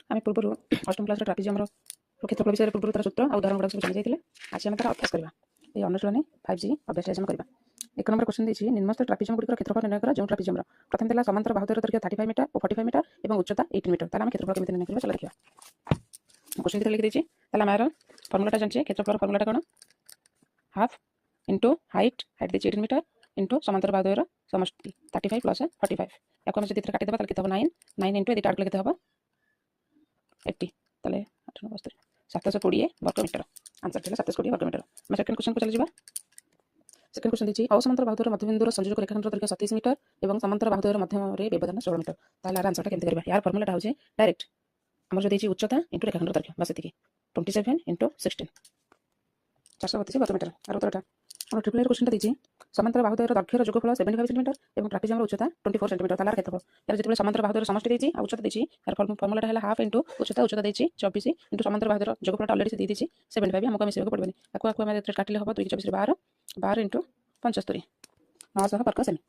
आम पूर्व अष्टम क्लास ट्रापेजियम क्षेत्रफल विषय पूर्व तार सूत्र और उदाहरण गुड़ाक सब जानी जाते आज आम तार अभ्यास करवा ये अनुशीलन 5G अभ्यास आज करवा। 1 नंबर क्वेश्चन देखिए निम्नस्थ ट्रापेजियम गुड़िकर क्षेत्रफल निर्णय कर जो ट्रापेजियम प्रथम देला समांतर बाहु दैर्घ्य 35 मीटर और 45 मीटर और उच्चता 18 मीटर ताला हम क्षेत्रफल केमिति निर्णय करबा चला देखिबा। क्वेश्चन लिखि देछि ताला मार फार्मूलाटा जानिछे क्षेत्रफल फार्मूलाटा कोन हाफ इनटू हाइट देछि 18 मीटर इनटू समांतर बाहु दैर्घ्य समष्टि 35 प्लस 45 याको हम जति काटि देबा ताले केते हो 9 इनटू एदिटा आड केते हो 80 ताले 8 9 720 वर्ग मीटर आंसर थिला 720 वर्ग मीटर। मैं सेकंड क्वेश्चन को चली जिबा। सेकंड क्वेश्चन दिछि असमांतर बाहु दैर्घ्य मध्यबिंदुर संयोजक रेखाखंडर दैर्घ्य 27 मीटर एवं समांतर बाहु दैर्घ्य मध्य रे व्यवधान 16 मीटर ताला आंसरटा केमते करबा। यार फार्मूलाटा होचे डायरेक्ट हमर जो देछि उच्चता इनटू रेखाखंडर दैर्घ्य बस एतिकी 27 इनटू 16 432 वर्ग मीटर। और उत्तरटा हम ट्रिपल एर क्वेश्चन देछि समांतर बाहु दैर्घ्य दैर्घ्यर जोगफल 75 सेंटीमीटर एवं ट्रापेजियम उच्चता 24 सेंटीमीटर ताला क्षेत्रफल यार जेतेबेले समांतर बाहु दैर्घ्य समष्टि देछि आ उच्चता देछि यार फार्मूलाटा हैला हाफ इनटू उच्चता देछि 24 इनटू समांतर बाहु दैर्घ्य जोगफलटा ऑलरेडी से दे देछि 75 हमको मिसेबो पड़बनी आको हम काटिले हबो 2 24 12 12 इनटू 75 900 वर्ग सेमी।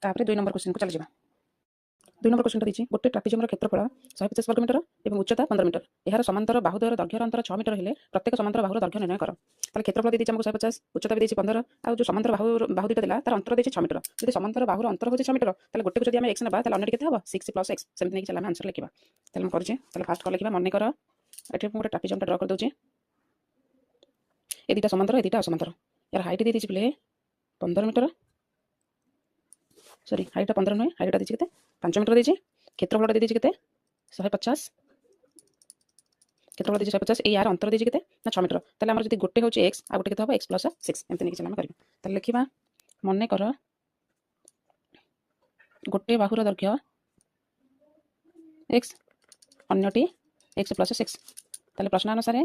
तापर 2 नंबर क्वेश्चन को चल जिबा। 2 नंबर क्वेश्चन देछि गोटे ट्रापेजियम क्षेत्रफल 150 वर्ग मीटर और उच्चता 15 मीटर यार समांतर बाहु दैर्घ्य दैर्घ्यर अंतर 6 मीटर हेले प्रत्येक समांतर बाहुर दैर्घ्य निर्णय कर ताले क्षेत्रफल देछि हमको 150 उच्चता भी देछि 15 आ जो समांतर बाहु दुटा देला तार अंतर देछि 6 मीटर जदि समांतर बाहुर अंतर होछि 6 मीटर ताले गोटे को जदि हम x नबा ताले अन्यटी केते हबो 6 प्लस x सेमति नै चला हम आंसर लिखिबा। ताले हम करजे ताले फास्ट को लिखिबा मन कर एठी गोटे ट्रापेजियम ड्रा कर दोछि ए दुटा समांतर ए दुटा असमांतर यार हाइट दे देछि प्ले 15 मीटर सॉरी हाइट 15 नय हाइट देछि केते 5 मीटर देछि क्षेत्रफल दे देछि केते 150 क्षेत्रफल देछि 150 ए यार अंतर देछि केते ना 6 मीटर ताले हमर जदि गोटे होछि x आ गोटे केते हबो x + 6 एमते नै चला हम करबा। ताले लिखिबा मने कर गोटे बाहुर दैर्घ्य x अन्यटी x + 6 ताले प्रश्न अनुसार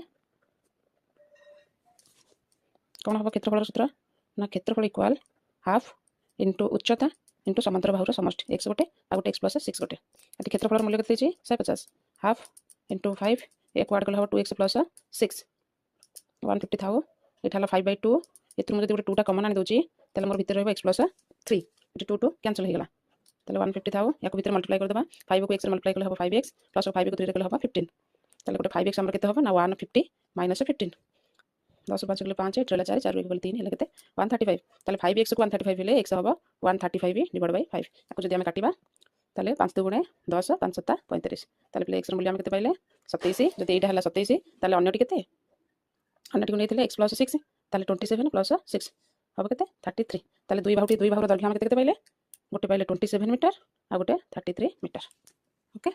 कौन हम क्षेत्रफल सूत्र ना क्षेत्रफल इक्वल हाफ इनटू उच्चता इनटू समांतर बाहुर समष्टि x गोटे आ गोटे x + 6 गोटे एटी क्षेत्रफल मूल्य केते देछि 150 हाफ इनटू 5 एक वार्ड कल हबो 2x + 6 150 थाउ एठाला 5/2 एतु मते गोटे 2 टा कॉमन आनि दोछि ताले मोर भीतर रहबो x + 3 एटी 2 कैंसिल हो गेला ताले 150 थाउ याको भीतर मल्टीप्लाई कर देबा 5 को x रे मल्टीप्लाई कले हबो 5x प्लस 5 को 3 रे कले हबो 15 ताले गोटे 5x हमर केते हबो ना 150 - 15 10 5 गले 5 8 4 4 गले 3 हेले केते 135 ताले 5x को 135 हेले x हबो 135 डिवाइड बाय 5 याको जदि हम काटिबा ताले 5 2 गुणे 10 5 7 35 ताले प्ले x रे मूल्य हम केते पाइले 27 जदि एटा हला 27 ताले अन्यटी केते अन्यटी को नेथिले x + 6 ताले 27 + 6 हबो केते 33 ताले दुई बाहुर दैर्घ्य हम केते पाइले गोटे पाइले 27 मीटर आ गोटे 33 मीटर। ओके।